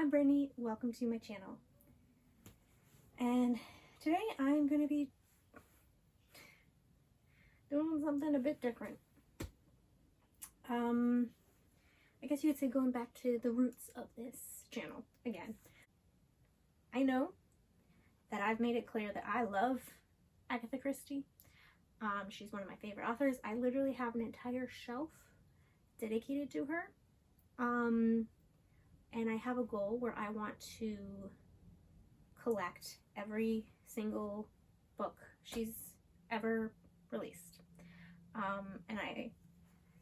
I'm Brittany, welcome to my channel. And today I'm going to be doing something a bit different. I guess you could say going back to the roots of this channel again. I know that I've made it clear that I love Agatha Christie. She's one of my favorite authors. I literally have an entire shelf dedicated to her. And I have a goal where I want to collect every single book she's ever released. And I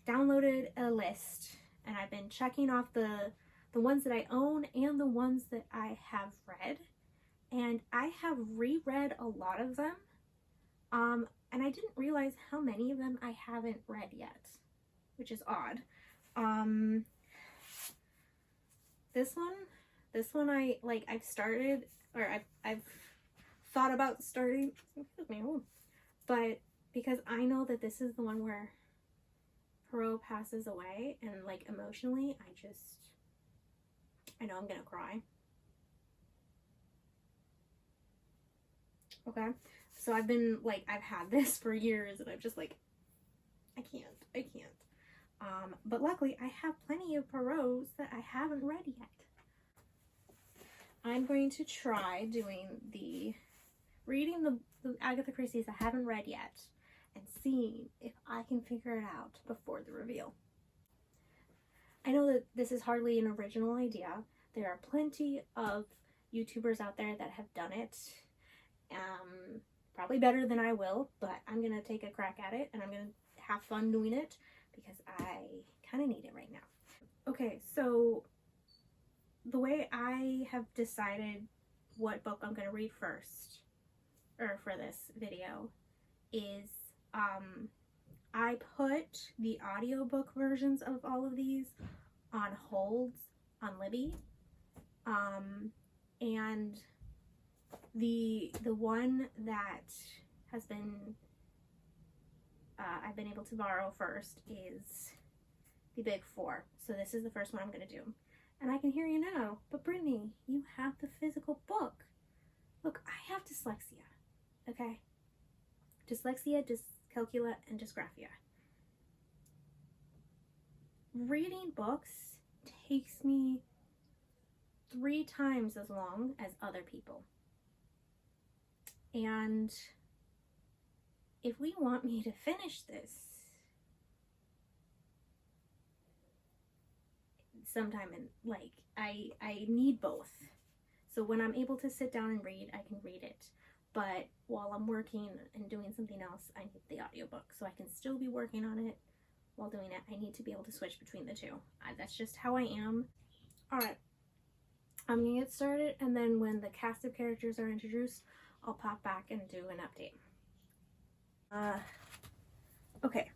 downloaded a list, and I've been checking off the ones that I own and the ones that I have read. And I have reread a lot of them. And I didn't realize how many of them I haven't read yet, which is odd. This one I've started, or I've thought about starting, but because I know that this is the one where Poirot passes away, and like emotionally, I know I'm gonna cry. Okay, so I've had this for years, and I'm just like, I can't. But luckily I have plenty of Poirots that I haven't read yet. I'm going to try reading the Agatha Christie's I haven't read yet, and seeing if I can figure it out before the reveal. I know that this is hardly an original idea. There are plenty of YouTubers out there that have done it. Probably better than I will, but I'm gonna take a crack at it, and I'm gonna have fun doing it because I kind of need it right now. Okay, so the way I have decided what book I'm gonna read first, or for this video, is I put the audiobook versions of all of these on holds on Libby, and the one that has been I've been able to borrow first is the Big Four. So this is the first one I'm going to do. And I can hear you now, but Brittany, you have the physical book. Look, I have dyslexia, okay? Dyslexia, dyscalculia, and dysgraphia. Reading books takes me 3 times as long as other people. And if we want me to finish this sometime I need both. So when I'm able to sit down and read, I can read it. But while I'm working and doing something else, I need the audiobook. So I can still be working on it while doing it. I need to be able to switch between the two. That's just how I am. Alright, I'm gonna get started, and then when the cast of characters are introduced, I'll pop back and do an update. Okay.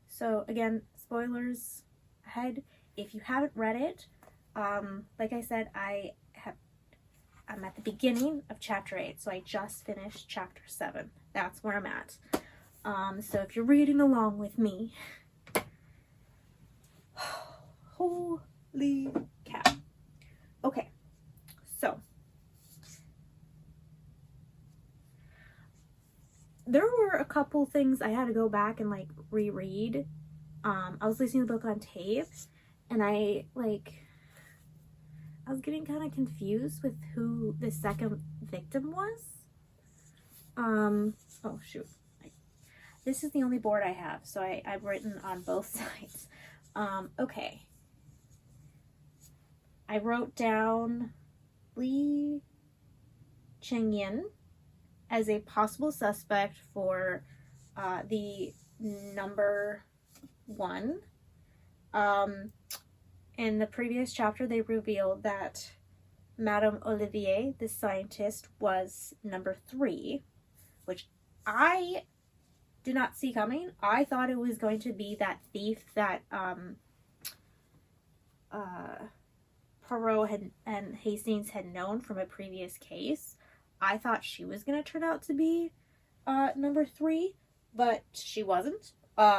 So again, spoilers ahead. If you haven't read it, like I said, I'm at the beginning of chapter 8, so I just finished chapter 7. That's where I'm at. So if you're reading along with me, holy cow. Okay, so there were a couple things I had to go back and reread. I was listening to the book on tape, and I was getting kind of confused with who the second victim was. Oh shoot. This is the only board I have, so I've written on both sides. Okay. I wrote down Li Chengyin as a possible suspect for the number 1. In the previous chapter, they revealed that Madame Olivier, the scientist, was number 3, which I did not see coming. I thought it was going to be that thief that Poirot and Hastings had known from a previous case. I thought she was going to turn out to be number 3, but she wasn't.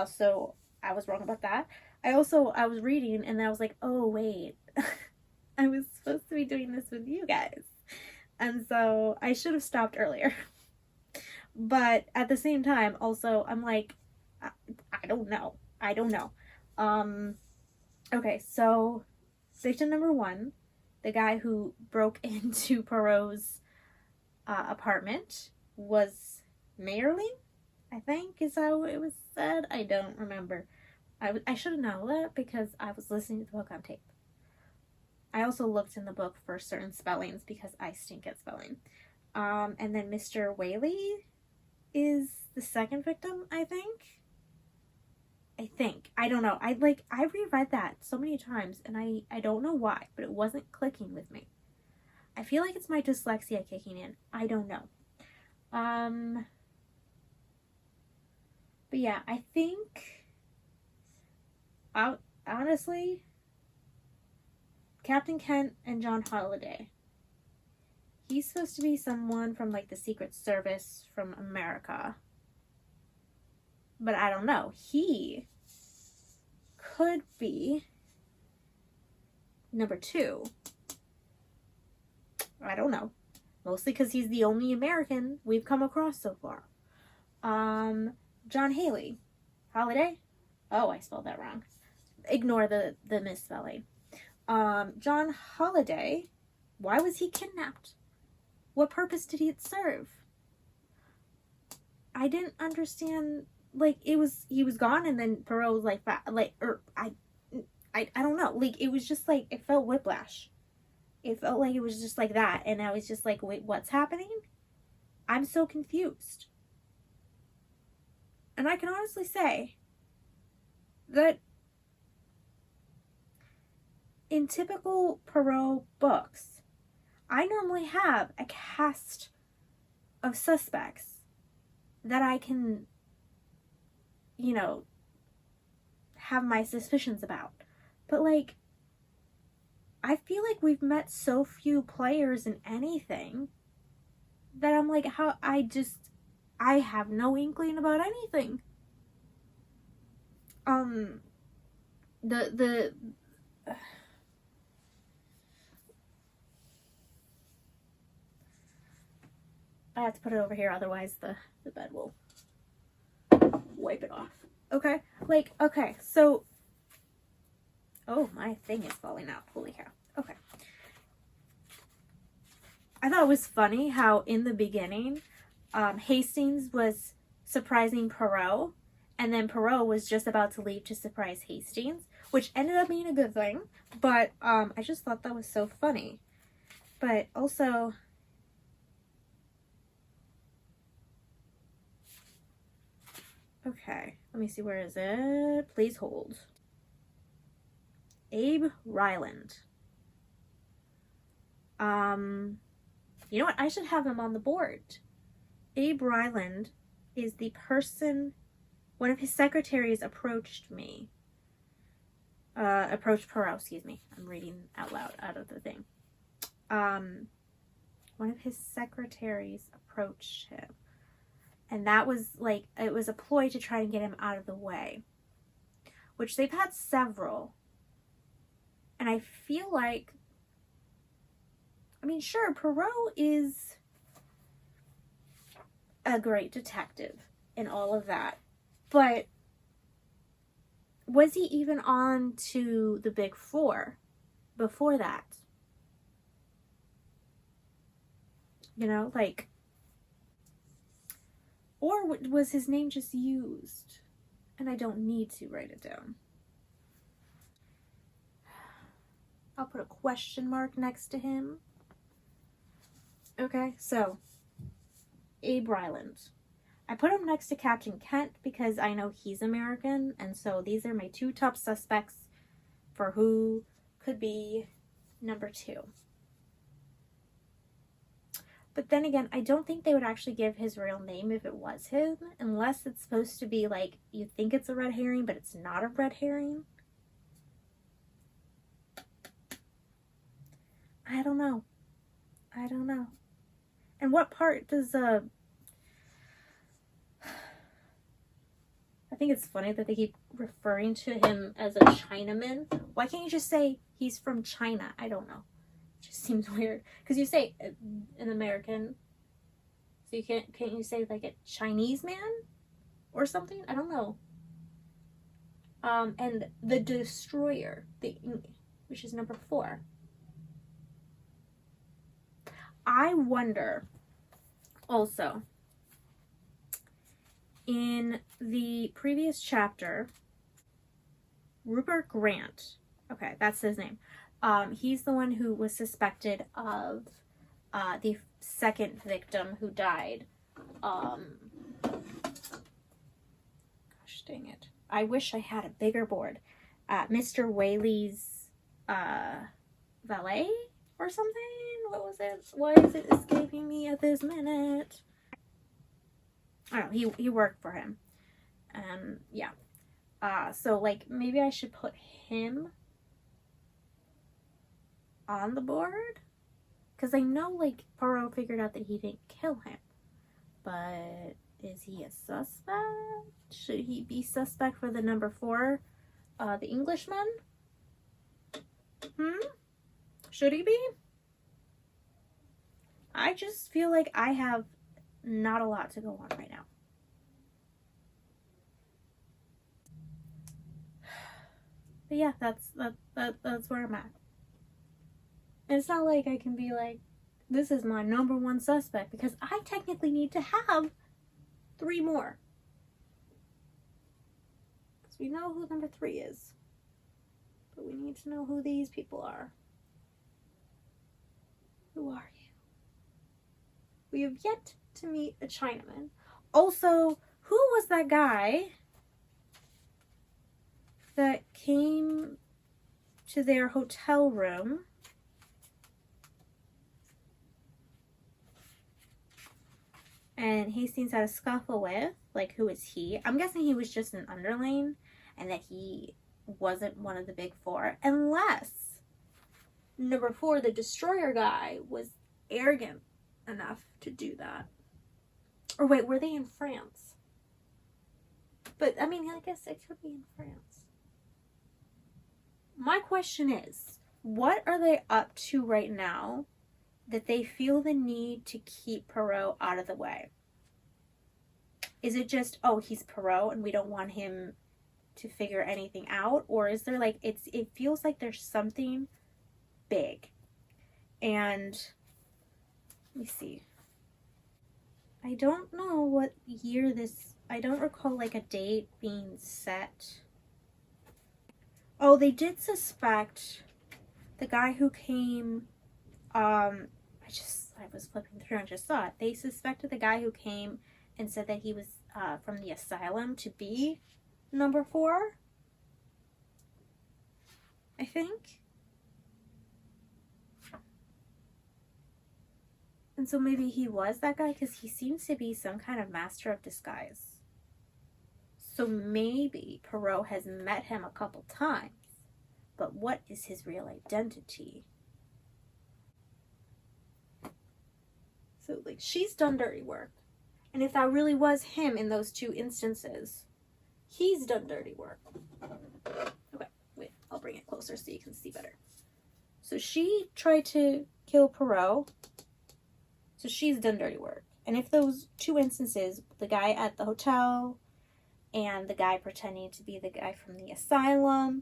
So I was wrong about that. I was reading and then I was like, oh wait, I was supposed to be doing this with you guys. And so I should have stopped earlier. But at the same time, also, I'm like, I don't know. I don't know. Okay, so victim number 1, the guy who broke into Poirot's apartment was Mayerling, I think is how it was said. I don't remember. I should have known that because I was listening to the book on tape. I also looked in the book for certain spellings because I stink at spelling. And then Mr. Whaley is the second victim, I think. I don't know. I reread that so many times and I don't know why, but it wasn't clicking with me. I feel like it's my dyslexia kicking in. I don't know. But yeah, I think honestly, Captain Kent and John Holliday. He's supposed to be someone from like the Secret Service from America. But I don't know. He could be number 2. I don't know. Mostly because he's the only American we've come across so far. John Haley. Holiday? Oh, I spelled that wrong. Ignore the misspelling. John Holliday. Why was he kidnapped? What purpose did it serve? I didn't understand. Like, he was gone and then Poirot was like, I don't know. Like, it was just like, it felt whiplash. It felt like it was just like that. And I was just like, wait, what's happening? I'm so confused. And I can honestly say that in typical Poirot books, I normally have a cast of suspects that I can, you know, have my suspicions about. But like, I feel like we've met so few players in anything that I'm like, I have no inkling about anything. I have to put it over here, otherwise the bed will wipe it off. Okay, like, okay, so, oh, my thing is falling out, holy cow. Okay. I thought it was funny how in the beginning, Hastings was surprising Poirot, and then Poirot was just about to leave to surprise Hastings, which ended up being a good thing, but I just thought that was so funny. But also, okay, let me see, where is it? Please hold. Abe Ryland. You know what? I should have him on the board. Abe Ryland is the person, one of his secretaries approached Poirot, excuse me. I'm reading out loud out of the thing. One of his secretaries approached him. And that was like, it was a ploy to try and get him out of the way. Which they've had several. And I feel like, I mean, sure, Poirot is a great detective and all of that. But was he even on to the Big Four before that? You know, like, or was his name just used? And I don't need to write it down. I'll put a question mark next to him. Okay, so Abe Ryland. I put him next to Captain Kent because I know he's American, and so these are my 2 top suspects for who could be number 2. But then again, I don't think they would actually give his real name if it was him, unless it's supposed to be like, you think it's a red herring, but it's not a red herring. I don't know. I don't know. And what part does, I think it's funny that they keep referring to him as a Chinaman. Why can't you just say he's from China? I don't know. It just seems weird. Because you say an American, so you can't you say like a Chinese man or something? I don't know. And the Destroyer, which is number 4. I wonder also, in the previous chapter, Rupert Grant, okay, that's his name. He's the one who was suspected of the second victim who died. Gosh dang it. I wish I had a bigger board. Mr. Whaley's valet or something? What was it? Why is it escaping me at this minute? I don't know. He worked for him. Yeah. So, like, maybe I should put him on the board? Because I know, like, Poirot figured out that he didn't kill him. But is he a suspect? Should he be suspect for the number 4? The Englishman? Should he be? I just feel like I have not a lot to go on right now. But yeah, that's where I'm at. And it's not like I can be like, this is my number 1 suspect, because I technically need to have 3 more. Because we know who number 3 is. But we need to know who these people are. Who are you? We have yet to meet a Chinaman. Also, who was that guy that came to their hotel room and Hastings had a scuffle with? Like, who is he? I'm guessing he was just an underling and that he wasn't one of the big 4. Unless number 4, the Destroyer guy, was arrogant enough to do that. Or wait, were they in France? But, I mean, I guess it could be in France. My question is, what are they up to right now that they feel the need to keep Poirot out of the way? Is it just, oh, he's Poirot and we don't want him to figure anything out? Or is there, like, it feels like there's something big. And let me see. I don't know what year this, I don't recall like a date being set. Oh, they did suspect the guy who came, I was flipping through and just saw it. They suspected the guy who came and said that he was from the asylum to be number 4, I think. And so maybe he was that guy, because he seems to be some kind of master of disguise. So maybe Poirot has met him a couple times. But what is his real identity? So, like, she's done dirty work. And if that really was him in those 2 instances, he's done dirty work. Okay, wait, I'll bring it closer so you can see better. So she tried to kill Poirot. So she's done dirty work. And if those 2 instances, the guy at the hotel and the guy pretending to be the guy from the asylum,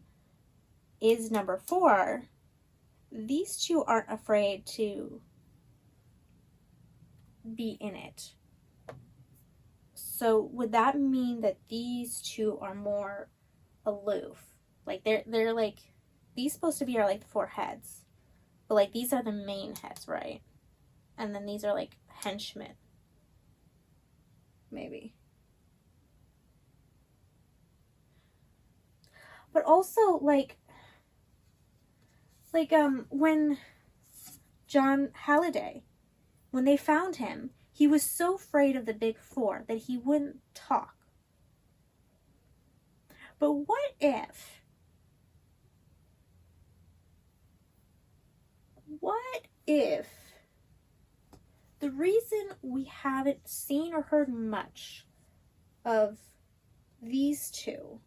is number 4, these 2 aren't afraid to be in it. So would that mean that these 2 are more aloof? Like they're like, these supposed to be are like the 4 heads, but like these are the main heads, right? And then these are like henchmen, maybe. But also like when John Halliday, when they found him, he was so afraid of the big 4 that he wouldn't talk. But what if the reason we haven't seen or heard much of these 2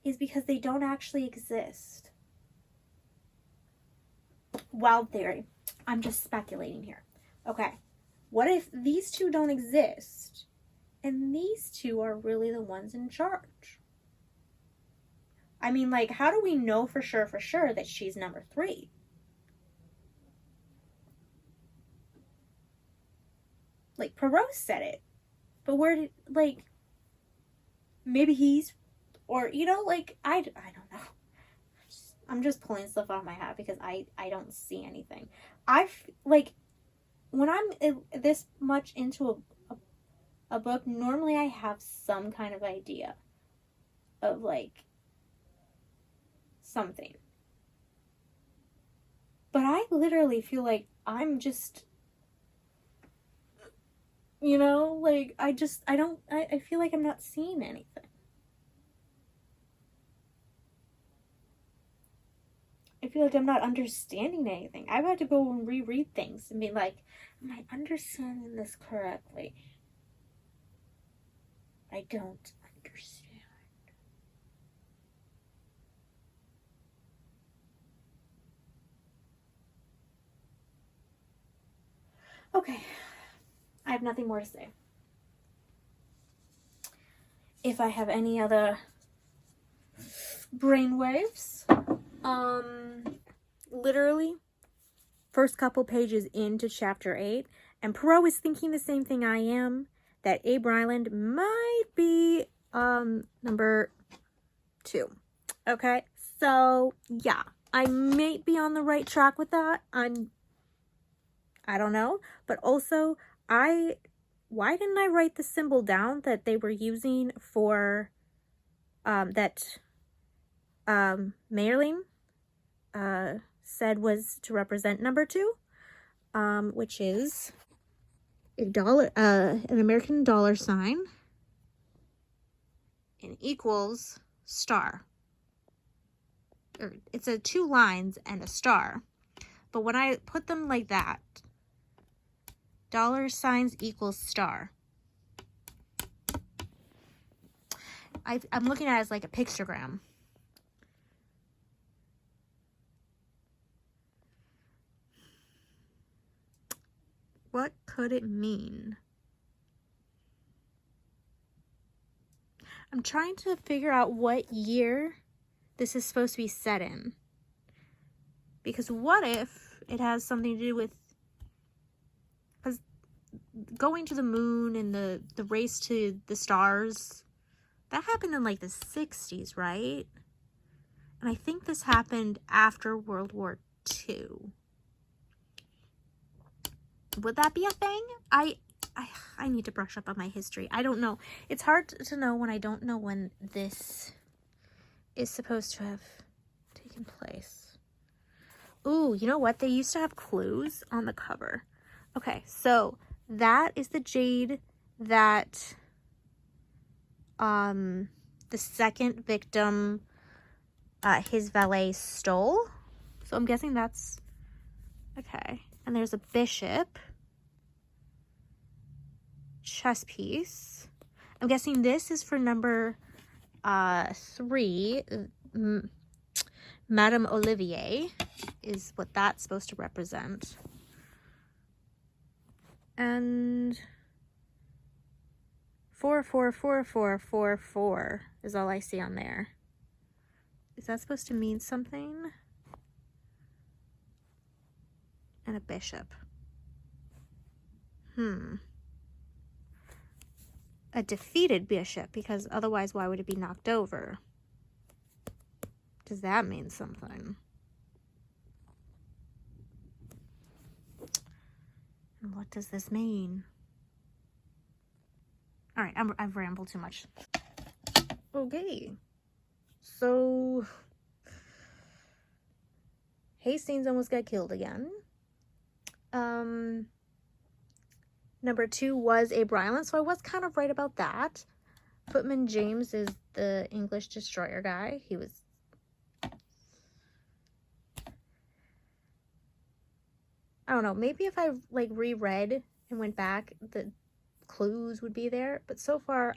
is because they don't actually exist. Wild theory. I'm just speculating here. Okay. What if these two don't exist and these two are really the ones in charge? I mean, like, how do we know for sure that she's number 3? Like, Perot said it. But where did, like, maybe he's, or, you know, like, I don't know. I'm just pulling stuff out of my hat because I don't see anything. Like, when I'm this much into a book, normally I have some kind of idea of, like, something. But I literally feel like I'm just, you know, like, I feel like I'm not seeing anything. I feel like I'm not understanding anything. I've had to go and reread things and be like, am I understanding this correctly? I don't understand. Okay. I have nothing more to say. If I have any other brainwaves, literally, first couple pages into chapter 8, and Perot is thinking the same thing I am, that Abe Ryland might be, number 2. Okay, so, yeah, I might be on the right track with that. I don't know, but also, why didn't I write the symbol down that they were using for, that, Mayerling, said was to represent number 2, which is an American dollar sign and equals star. Or it's 2 lines and a star. But when I put them like that, dollar signs equals star, I'm looking at it as like a pictogram. What could it mean? I'm trying to figure out what year this is supposed to be set in. Because what if it has something to do with, because going to the moon and the race to the stars, that happened in like the 60s, right? And I think this happened after World War II. Would that be a thing? I need to brush up on my history. I don't know. It's hard to know when I don't know when this is supposed to have taken place. Ooh, you know what? They used to have clues on the cover. Okay, so that is the jade that the second victim, his valet, stole. So I'm guessing that's okay. And there's a bishop, chess piece. I'm guessing this is for number 3. Madame Olivier is what that's supposed to represent. And 4444444 is all I see on there. Is that supposed to mean something? And a bishop. A defeated bishop, because otherwise why would it be knocked over? Does that mean something? And what does this mean? All right, I've rambled too much. Okay. So Hastings almost got killed again. Number 2 was Abe Ryland, so I was kind of right about that. Footman James is the English destroyer guy. He was... I don't know, maybe if I like reread and went back, the clues would be there. But so far,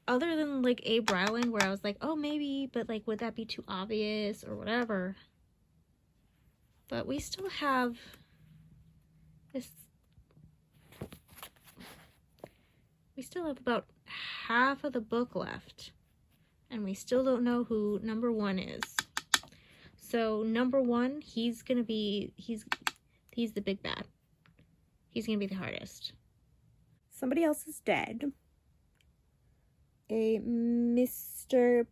other than like Abe Ryland, where I was like, oh, maybe, but like, would that be too obvious or whatever? But we still have this. We still have about half of the book left, and we still don't know who number 1 is. So number 1, he's the big bad. He's gonna be the hardest. Somebody else is dead. A Mr.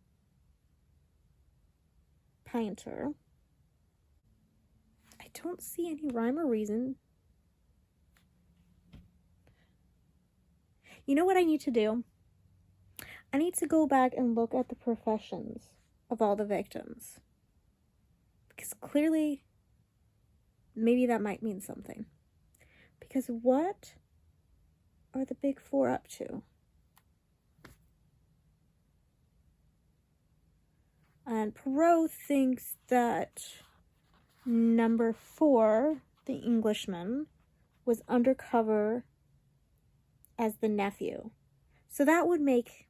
Painter. I don't see any rhyme or reason. You know what I need to do? I need to go back and look at the professions of all the victims. Because clearly, maybe that might mean something. Because what are the big 4 up to? And Perot thinks that number 4, the Englishman, was undercover as the nephew. So that would make,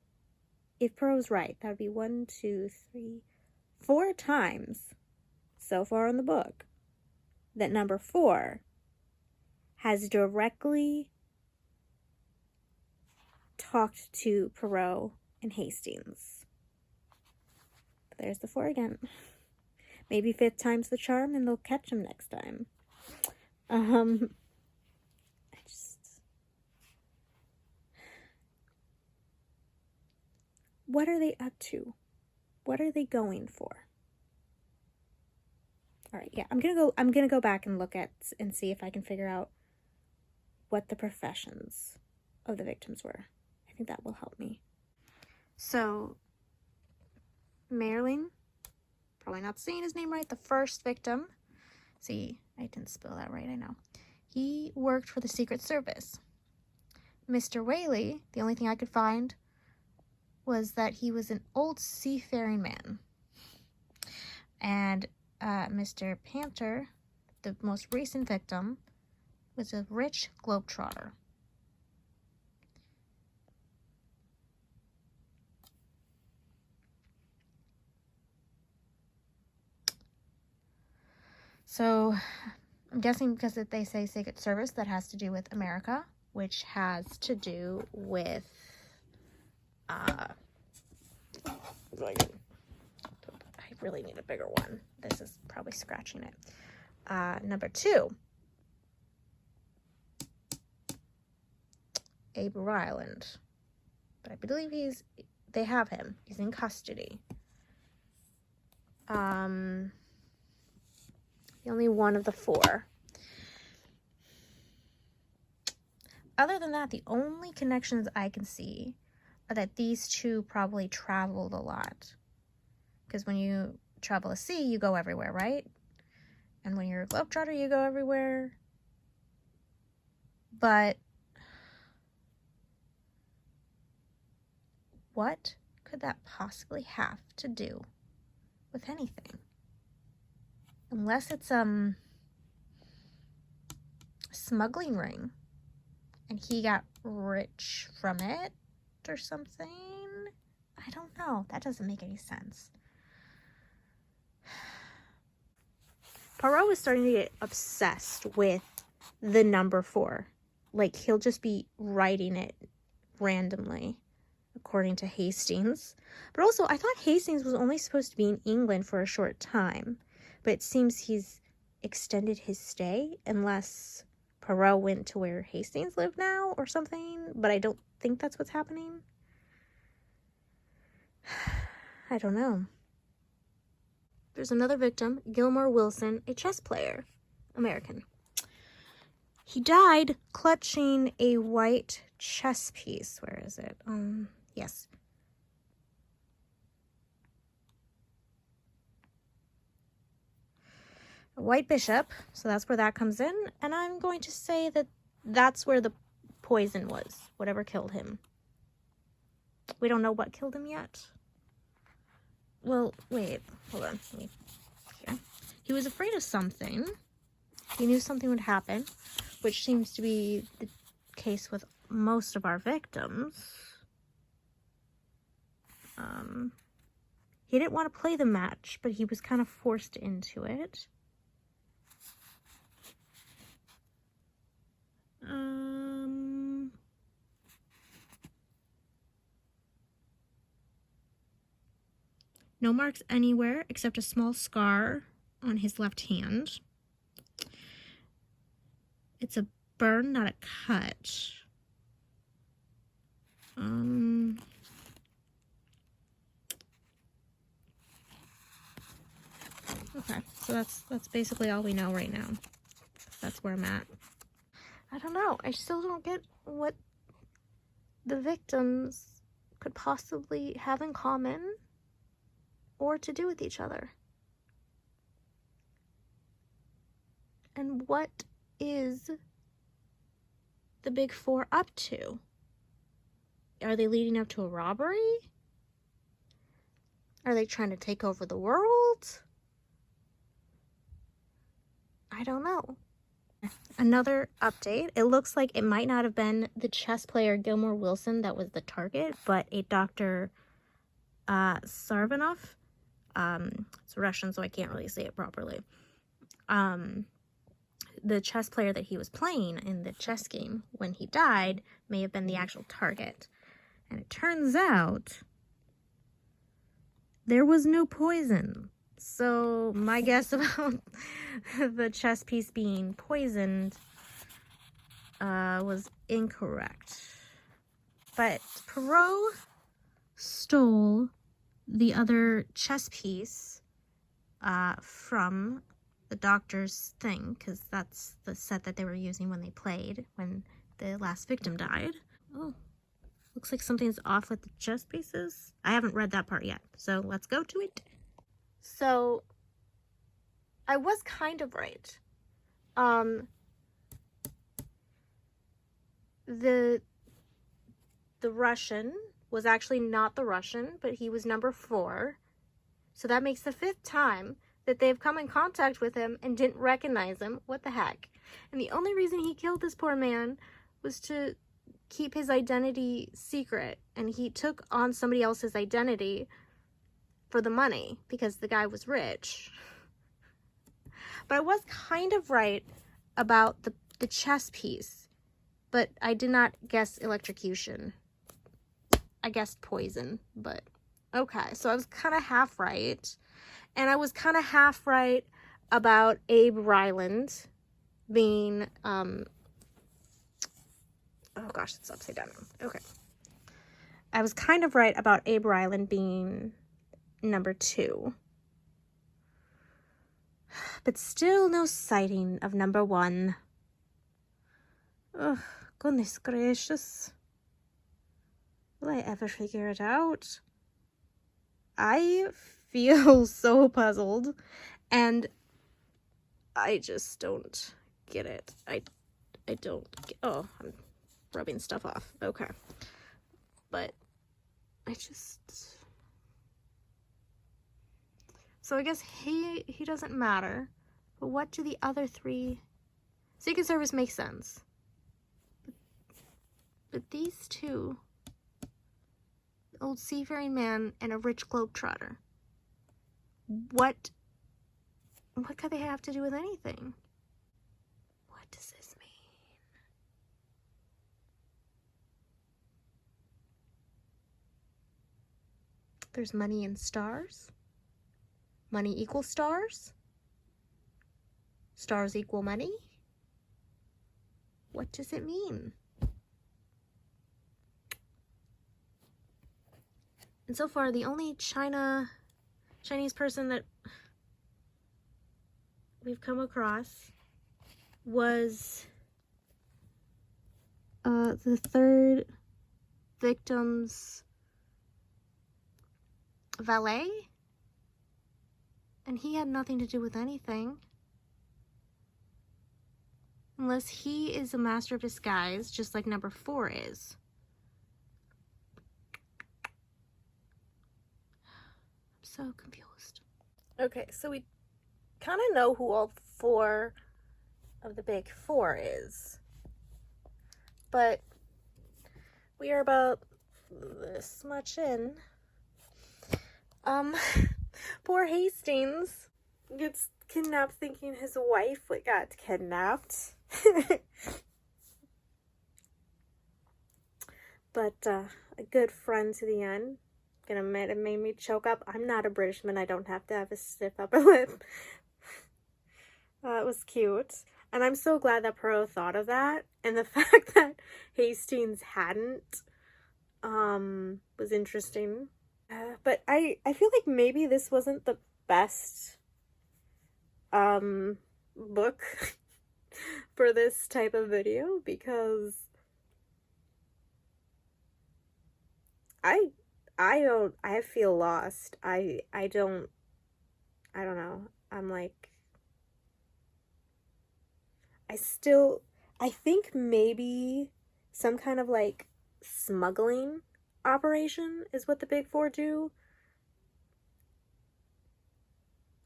if Perot's right, that would be 1, 2, 3, 4 times so far in the book that number 4 has directly talked to Perot and Hastings. But there's the 4 again. Maybe 5th time's the charm and they'll catch him next time. What are they up to? What are they going for? All right, yeah, I'm gonna go back and look at and see if I can figure out what the professions of the victims were. I think that will help me. So, Merlin, probably not saying his name right, the first victim. See, I didn't spell that right, I know. He worked for the Secret Service. Mr. Whaley, the only thing I could find was that he was an old seafaring man. And Mr. Painter, the most recent victim, was a rich globetrotter. So, I'm guessing because they say Secret Service, that has to do with America, which has to do with, I really need a bigger one. This is probably scratching it. Number 2, Abe Ryland. But I believe they have him. He's in custody. The only one of the 4. Other than that, the only connections I can see are that these 2 probably traveled a lot. Because when you travel a sea, you go everywhere, right? And when you're a globetrotter, you go everywhere. But what could that possibly have to do with anything? Unless it's a smuggling ring and he got rich from it or something. I don't know. That doesn't make any sense. Poirot is starting to get obsessed with the number 4. Like, he'll just be writing it randomly, according to Hastings. But also, I thought Hastings was only supposed to be in England for a short time. But it seems he's extended his stay, unless Poirot went to where Hastings lived now or something. But I don't think that's what's happening. I don't know. There's another victim, Gilmore Wilson, a chess player, American. He died clutching a white chess piece. Where is it? Yes. A white bishop, so that's where that comes in. And I'm going to say that that's where the poison was, whatever killed him. We don't know what killed him yet. Well, wait, hold on. Here. He was afraid of something. He knew something would happen, which seems to be the case with most of our victims. He didn't want to play the match, but he was kind of forced into it. No marks anywhere except a small scar on his left hand. It's a burn, not a cut. Okay, so that's basically all we know right now. That's where I'm at. I don't know. I still don't get what the victims could possibly have in common or to do with each other. And what is the Big Four up to? Are they leading up to a robbery? Are they trying to take over the world? I don't know. Another update. It looks like it might not have been the chess player Gilmore Wilson that was the target, but a Dr. Sarvanov. It's Russian, so I can't really say it properly. The chess player that he was playing in the chess game when he died may have been the actual target. And it turns out there was no poison. So my guess about the chess piece being poisoned was incorrect. But Perot stole the other chess piece from the doctor's thing, because that's the set that they were using when they played, when the last victim died. Oh, looks like something's off with the chess pieces. I haven't read that part yet, so let's go to it. So, I was kind of right. The Russian was actually not the Russian, but he was number 4. So that makes the 5th time that they've come in contact with him and didn't recognize him. What the heck? And the only reason he killed this poor man was to keep his identity secret. And he took on somebody else's identity for the money because the guy was rich. But I was kind of right about the chess piece. But I did not guess electrocution. I guessed poison, but okay. So I was kind of half right. And I was kind of half right about Abe Ryland being, oh gosh, it's upside down now. Okay. I was kind of right about Abe Ryland being number 2. But still no sighting of number 1. Oh, goodness gracious. Will I ever figure it out? I feel so puzzled, and I just don't get it. I don't get, oh, I'm rubbing stuff off. Okay. But I just, so I guess he doesn't matter, but what do the other 3? Secret Service makes sense. But these 2, old seafaring man and a rich globetrotter, what could they have to do with anything? What does this mean? There's money in stars. Money equals stars. Stars equal money. What does it mean? And so far, the only Chinese person that we've come across was the 3rd victim's valet, and he had nothing to do with anything. Unless he is a master of disguise, just like number 4 is. I'm so confused. Okay, so we kind of know who all 4 of the Big Four is. But we are about this much in. Um, poor Hastings gets kidnapped thinking his wife got kidnapped. But a good friend to the end. Gonna admit, it made me choke up. I'm not a Britishman. I don't have to have a stiff upper lip. It was cute. And I'm so glad that Poirot thought of that. And the fact that Hastings hadn't was interesting. But I feel like maybe this wasn't the best book for this type of video, because I feel lost. I don't know. I'm like, I think maybe some kind of like smuggling operation is what the Big Four do.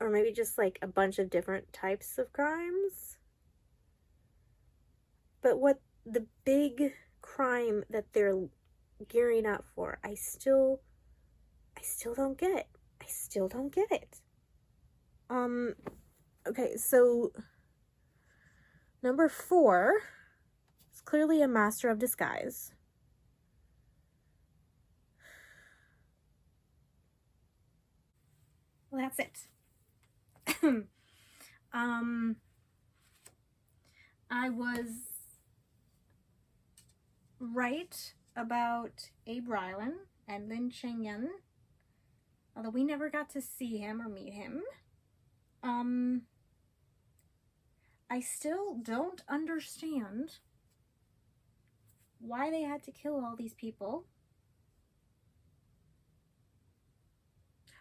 Or maybe just like a bunch of different types of crimes. But what the big crime that they're gearing up for, I still don't get. I still don't get it. Okay, so number 4 is clearly a master of disguise. Well, that's it. I was right about Abe Rylan and Lin Cheng-yen, although we never got to see him or meet him. I still don't understand why they had to kill all these people.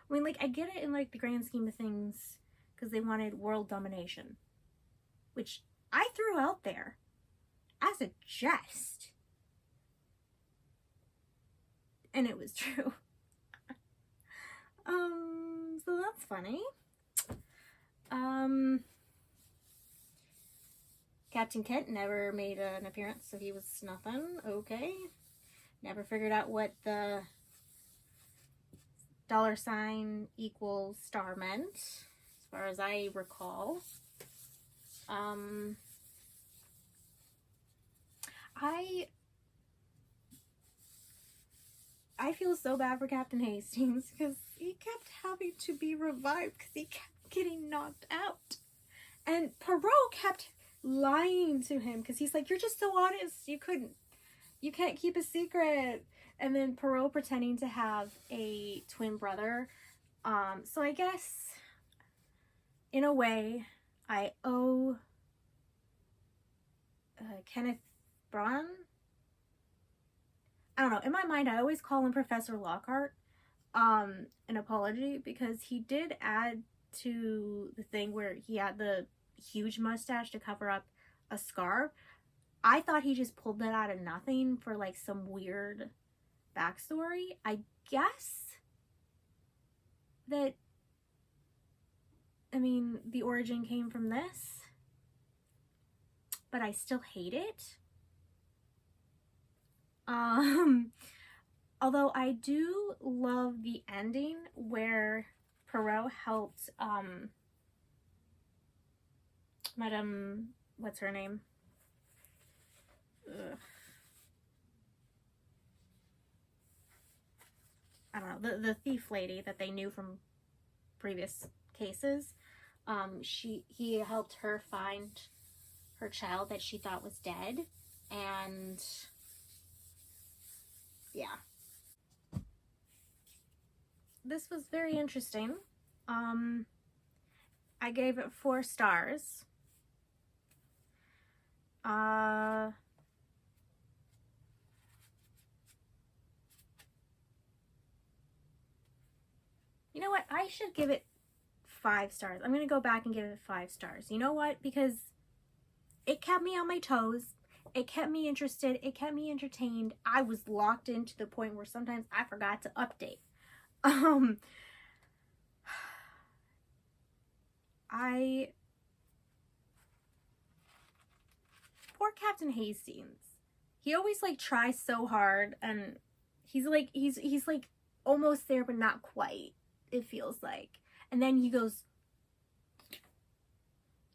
I mean, like, I get it in, like, the grand scheme of things, because they wanted world domination, which I threw out there as a jest. And it was true. So that's funny. Captain Kent never made an appearance, so he was nothing. Okay. Never figured out what the $ equals star meant, as far as I recall. I feel so bad for Captain Hastings, because he kept having to be revived because he kept getting knocked out. And Poirot kept lying to him because he's like, you're just so honest, you can't keep a secret. And then Poirot pretending to have a twin brother. So I guess in a way I owe Kenneth Branagh, I don't know, in my mind I always call him Professor Lockhart, an apology, because he did add to the thing where he had the huge mustache to cover up a scar. I thought he just pulled that out of nothing for like some weird backstory. I guess that, I mean, the origin came from this, but I still hate it. Although I do love the ending where Poirot helped Madame, what's her name? Ugh. I don't know, the thief lady that they knew from previous cases. He helped her find her child that she thought was dead, and yeah. This was very interesting. I gave it 4 stars. You know what? I should give it 5 stars. I'm going to go back and give it 5 stars. You know what? Because it kept me on my toes. It kept me interested. It kept me entertained. I was locked in to the point where sometimes I forgot to update. Poor Captain Hastings. He always like tries so hard, and he's like almost there but not quite. it feels like. And then he goes,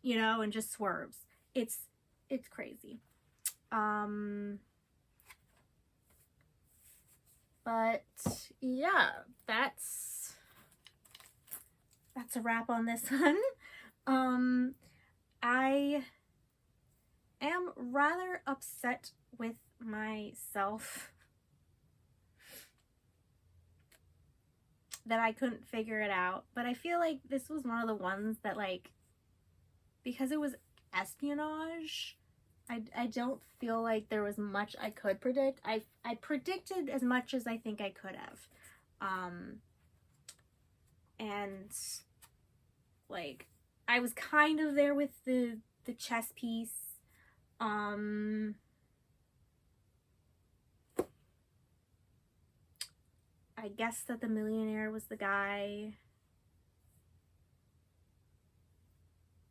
you know, and just swerves. It's crazy. But yeah, that's a wrap on this one. I am rather upset with myself that I couldn't figure it out, but I feel like this was one of the ones that, like, because it was espionage, I don't feel like there was much I could predict. I predicted as much as I think I could have. And like, I was kind of there with the chess piece. I guess that the millionaire was the guy.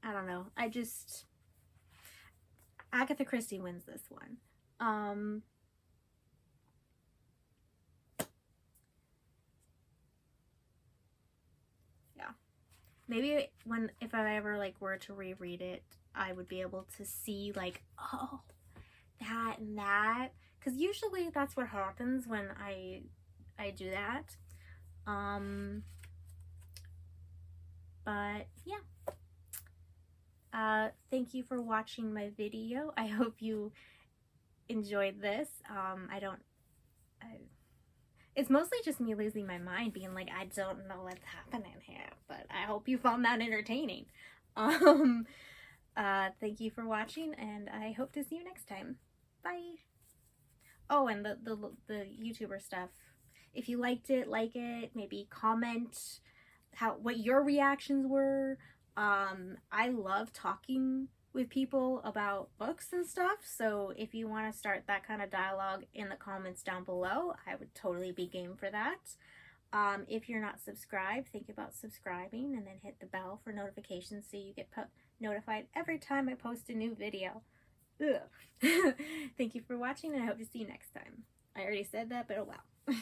I don't know. Agatha Christie wins this one. Yeah. Maybe if I ever, like, were to reread it, I would be able to see, like, oh, that and that. Because usually that's what happens when I do that. But yeah. Thank you for watching my video. I hope you enjoyed this. It's mostly just me losing my mind, being like, I don't know what's happening here, but I hope you found that entertaining. Thank you for watching, and I hope to see you next time. Bye. Oh, and the YouTuber stuff. If you liked it, like it, maybe comment what your reactions were. I love talking with people about books and stuff, so if you want to start that kind of dialogue in the comments down below, I would totally be game for that. If you're not subscribed, think about subscribing and then hit the bell for notifications so you get notified every time I post a new video. Ugh. Thank you for watching, and I hope to see you next time. I already said that, but oh well.